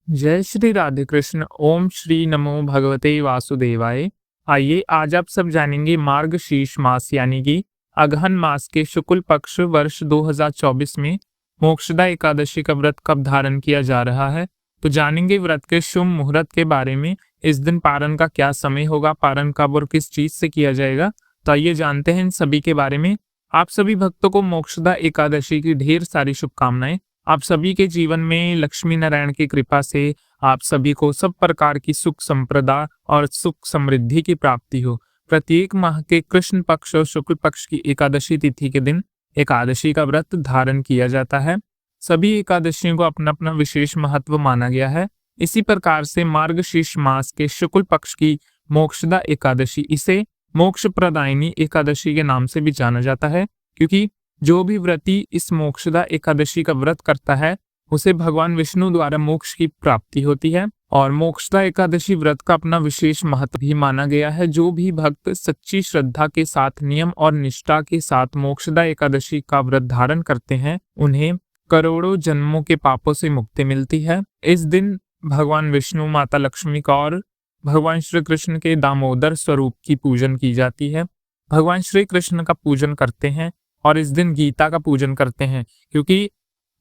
जय श्री राधे कृष्ण। ओम श्री नमो भगवते वासुदेवाय। आइए आज आप सब जानेंगे मार्गशीर्ष मास यानी कि अगहन मास के शुक्ल पक्ष वर्ष 2024 में मोक्षदा एकादशी का व्रत कब धारण किया जा रहा है। तो जानेंगे व्रत के शुभ मुहूर्त के बारे में। इस दिन पारण का क्या समय होगा, पारण कब और किस चीज से किया जाएगा। तो आइए जानते हैं इन सभी के बारे में। आप सभी भक्तों को मोक्षदा एकादशी की ढेर सारी शुभकामनाएं। आप सभी के जीवन में लक्ष्मी नारायण की कृपा से आप सभी को सब प्रकार की सुख संप्रदा और सुख समृद्धि की प्राप्ति हो। प्रत्येक माह के कृष्ण पक्ष और शुक्ल पक्ष की एकादशी तिथि के दिन एकादशी का व्रत धारण किया जाता है। सभी एकादशियों को अपना अपना विशेष महत्व माना गया है। इसी प्रकार से मार्गशीर्ष मास के शुक्ल पक्ष की मोक्षदा एकादशी, इसे मोक्ष प्रदायिनी एकादशी के नाम से भी जाना जाता है, क्योंकि जो भी व्रती इस मोक्षदा एकादशी का व्रत करता है उसे भगवान विष्णु द्वारा मोक्ष की प्राप्ति होती है। और मोक्षदा एकादशी व्रत का अपना विशेष महत्व भी माना गया है। जो भी भक्त सच्ची श्रद्धा के साथ, नियम और निष्ठा के साथ मोक्षदा एकादशी का व्रत धारण करते हैं, उन्हें करोड़ों जन्मों के पापों से मुक्ति मिलती है। इस दिन भगवान विष्णु, माता लक्ष्मी का और भगवान श्री कृष्ण के दामोदर स्वरूप की पूजन की जाती है। भगवान श्री कृष्ण का पूजन करते हैं और इस दिन गीता का पूजन करते हैं, क्योंकि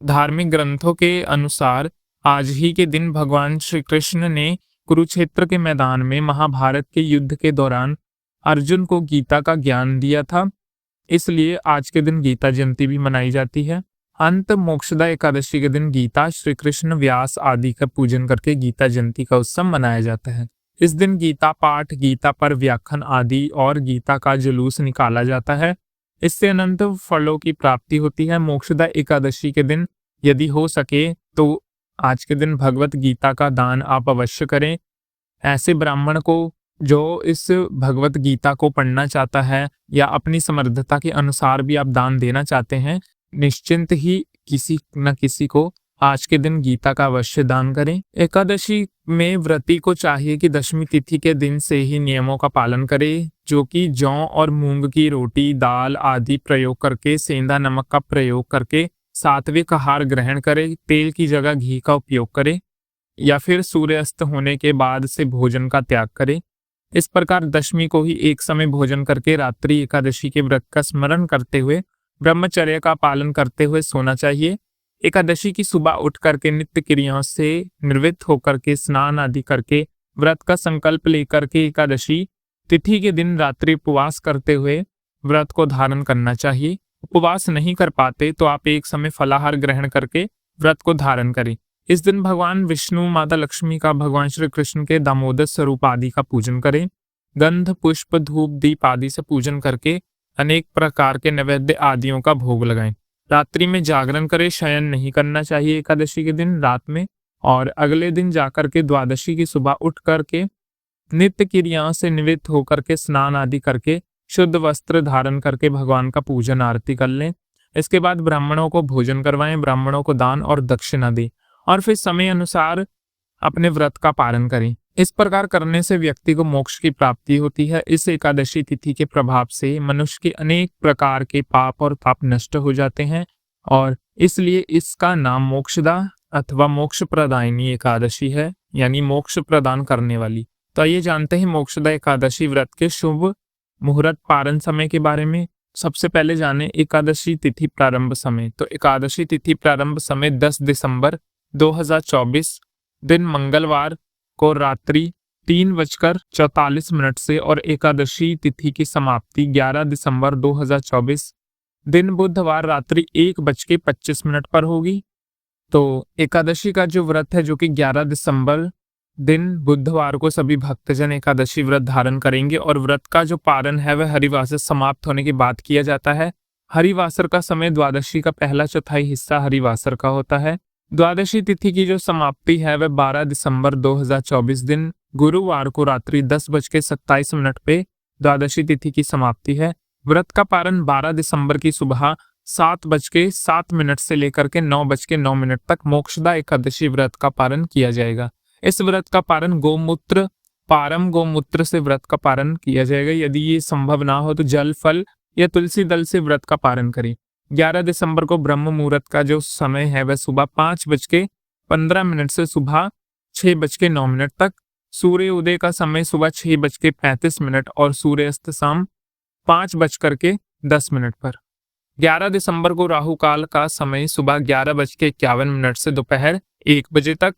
धार्मिक ग्रंथों के अनुसार आज ही के दिन भगवान श्री कृष्ण ने कुरुक्षेत्र के मैदान में महाभारत के युद्ध के दौरान अर्जुन को गीता का ज्ञान दिया था। इसलिए आज के दिन गीता जयंती भी मनाई जाती है। अंत मोक्षदा एकादशी के दिन गीता, श्री कृष्ण, व्यास आदि का पूजन करके गीता जयंती का उत्सव मनाया जाता है। इस दिन गीता पाठ, गीता पर व्याख्यान आदि और गीता का जुलूस निकाला जाता है। इससे अनंत फलों की प्राप्ति होती है। मोक्षदा एकादशी के दिन यदि हो सके तो आज के दिन भगवत गीता का दान आप अवश्य करें। ऐसे ब्राह्मण को जो इस भगवत गीता को पढ़ना चाहता है या अपनी समर्थता के अनुसार भी आप दान देना चाहते हैं, निश्चिंत ही किसी न किसी को आज के दिन गीता का अवश्य दान करें। एकादशी में व्रती को चाहिए कि दशमी तिथि के दिन से ही नियमों का पालन करे, जो कि जौ और मूंग की रोटी, दाल आदि प्रयोग करके, सेंधा नमक का प्रयोग करके सात्विक आहार ग्रहण करे, तेल की जगह घी का उपयोग करे या फिर सूर्यास्त होने के बाद से भोजन का त्याग करे। इस प्रकार दशमी को ही एक समय भोजन करके रात्रि एकादशी के व्रत का स्मरण करते हुए ब्रह्मचर्य का पालन करते हुए सोना चाहिए। एकादशी की सुबह उठ करके नित्य क्रियाओं से निवृत्त होकर के स्नान आदि करके व्रत का संकल्प लेकर के एकादशी तिथि के दिन रात्रि उपवास करते हुए व्रत को धारण करना चाहिए। उपवास नहीं कर पाते तो आप एक समय फलाहार ग्रहण करके व्रत को धारण करें। इस दिन भगवान विष्णु, माता लक्ष्मी का, भगवान श्री कृष्ण के दामोदर स्वरूप आदि का पूजन करें। गंध, पुष्प, धूप, दीप आदि से पूजन करके अनेक प्रकार के नैवेद्य आदियों का भोग लगाएं। रात्रि में जागरण करें। शयन नहीं करना चाहिए एकादशी के दिन रात में। और अगले दिन जाकर के द्वादशी की सुबह उठ करके नित्य क्रियाओं से निवृत्त होकर के स्नान आदि करके शुद्ध वस्त्र धारण करके भगवान का पूजन आरती कर लें। इसके बाद ब्राह्मणों को भोजन करवाएं, ब्राह्मणों को दान और दक्षिणा दें और फिर समय अनुसार अपने व्रत का पालन करें। इस प्रकार करने से व्यक्ति को मोक्ष की प्राप्ति होती है। इस एकादशी तिथि के प्रभाव से मनुष्य के अनेक प्रकार के पाप और ताप नष्ट हो जाते हैं और इसलिए इसका नाम मोक्षदा अथवा मोक्ष प्रदायिनी एकादशी है, यानी मोक्ष प्रदान करने वाली। तो आइए जानते हैं मोक्षदा एकादशी व्रत के शुभ मुहूर्त पारण समय के बारे में। सबसे पहले जाने एकादशी तिथि प्रारंभ समय। तो एकादशी तिथि प्रारंभ समय 10 दिसंबर 2024 दिन मंगलवार को रात्रि 3:44 से और एकादशी तिथि की समाप्ति 11 दिसंबर 2024 दिन बुधवार रात्रि 1:25 पर होगी। तो एकादशी का जो व्रत है, जो कि 11 दिसंबर दिन बुधवार को सभी भक्तजन एकादशी व्रत धारण करेंगे और व्रत का जो पारण है वह हरिवासर समाप्त होने के बाद किया जाता है। हरिवासर का समय द्वादशी का पहला चौथाई हिस्सा हरिवासर का होता है। द्वादशी तिथि की जो समाप्ति है वह 12 दिसंबर 2024 दिन गुरुवार को रात्रि 10:27 पे द्वादशी तिथि की समाप्ति है। व्रत का पारण 12 दिसंबर की सुबह 7:07 से लेकर के 9:09 तक मोक्षदा एकादशी व्रत का पारण किया जाएगा। इस व्रत का पारण गोमूत्र, पारम गोमूत्र से व्रत का पारण किया जाएगा। यदि ये संभव ना हो तो जल, फल या तुलसी दल से व्रत का पारण करें। 11 दिसंबर को ब्रह्म मुहूर्त का जो समय है वह सुबह 5:15 से सुबह 6:09 तक। सूर्य उदय का समय सुबह 6:35 और सूर्यास्त शाम 5:10 पर। 11 दिसंबर को राहु काल का समय सुबह 11:51 से दोपहर 1 बजे तक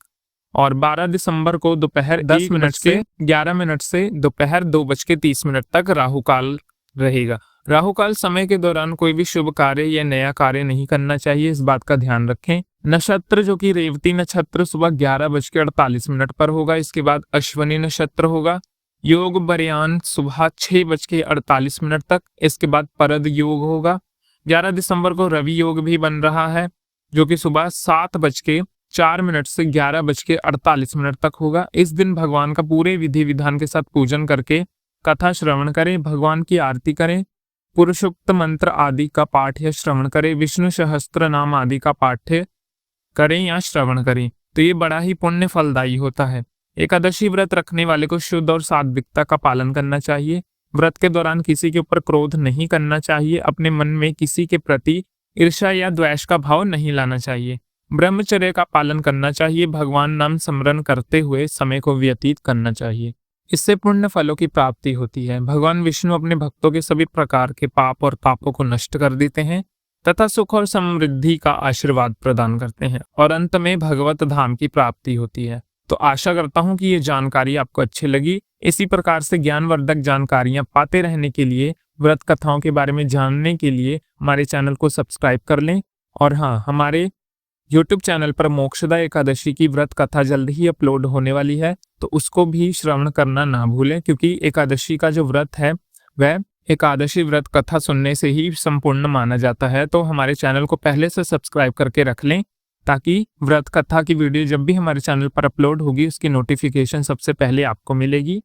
और 12 दिसंबर को दोपहर 10:11 से दोपहर 2:30 तक राहु काल रहेगा। राहु काल समय के दौरान कोई भी शुभ कार्य या नया कार्य नहीं करना चाहिए, इस बात का ध्यान रखें। नक्षत्र जो कि रेवती नक्षत्र सुबह 11:48 पर होगा। इसके बाद अश्विनी नक्षत्र होगा। योग बरयान सुबह 6:48 तक। इसके बाद परद योग होगा। 11 दिसंबर को रवि योग भी बन रहा है जो कि सुबह 7:04 से 11:48 तक होगा। इस दिन भगवान का पूरे विधि विधान के साथ पूजन करके कथा श्रवण करें, भगवान की आरती करें, पुरुषोक्त मंत्र आदि का पाठ या श्रवण करें, विष्णु सहस्त्र नाम आदि का पाठ करें या श्रवण करें, तो ये बड़ा ही पुण्य फलदायी होता है। एकादशी व्रत रखने वाले को शुद्ध और सात्विकता का पालन करना चाहिए। व्रत के दौरान किसी के ऊपर क्रोध नहीं करना चाहिए। अपने मन में किसी के प्रति ईर्ष्या या द्वेष का भाव नहीं लाना चाहिए। ब्रह्मचर्य का पालन करना चाहिए। भगवान नाम स्मरण करते हुए समय को व्यतीत करना चाहिए। इससे पुण्य फलों की प्राप्ति होती है। भगवान विष्णु अपने भक्तों के सभी प्रकार के पाप और तापों को नष्ट कर देते हैं तथा सुख और समृद्धि का आशीर्वाद प्रदान करते हैं और अंत में भगवत धाम की प्राप्ति होती है। तो आशा करता हूं कि ये जानकारी आपको अच्छी लगी। इसी प्रकार से ज्ञानवर्धक जानकारियां पाते रहने के लिए, व्रत कथाओं के बारे में जानने के लिए हमारे चैनल को सब्सक्राइब कर लें। और हाँ, हमारे YouTube चैनल पर मोक्षदा एकादशी की व्रत कथा जल्द ही अपलोड होने वाली है, तो उसको भी श्रवण करना ना भूलें, क्योंकि एकादशी का जो व्रत है वह एकादशी व्रत कथा सुनने से ही संपूर्ण माना जाता है। तो हमारे चैनल को पहले से सब्सक्राइब करके रख लें ताकि व्रत कथा की वीडियो जब भी हमारे चैनल पर अपलोड होगी उसकी नोटिफिकेशन सबसे पहले आपको मिलेगी।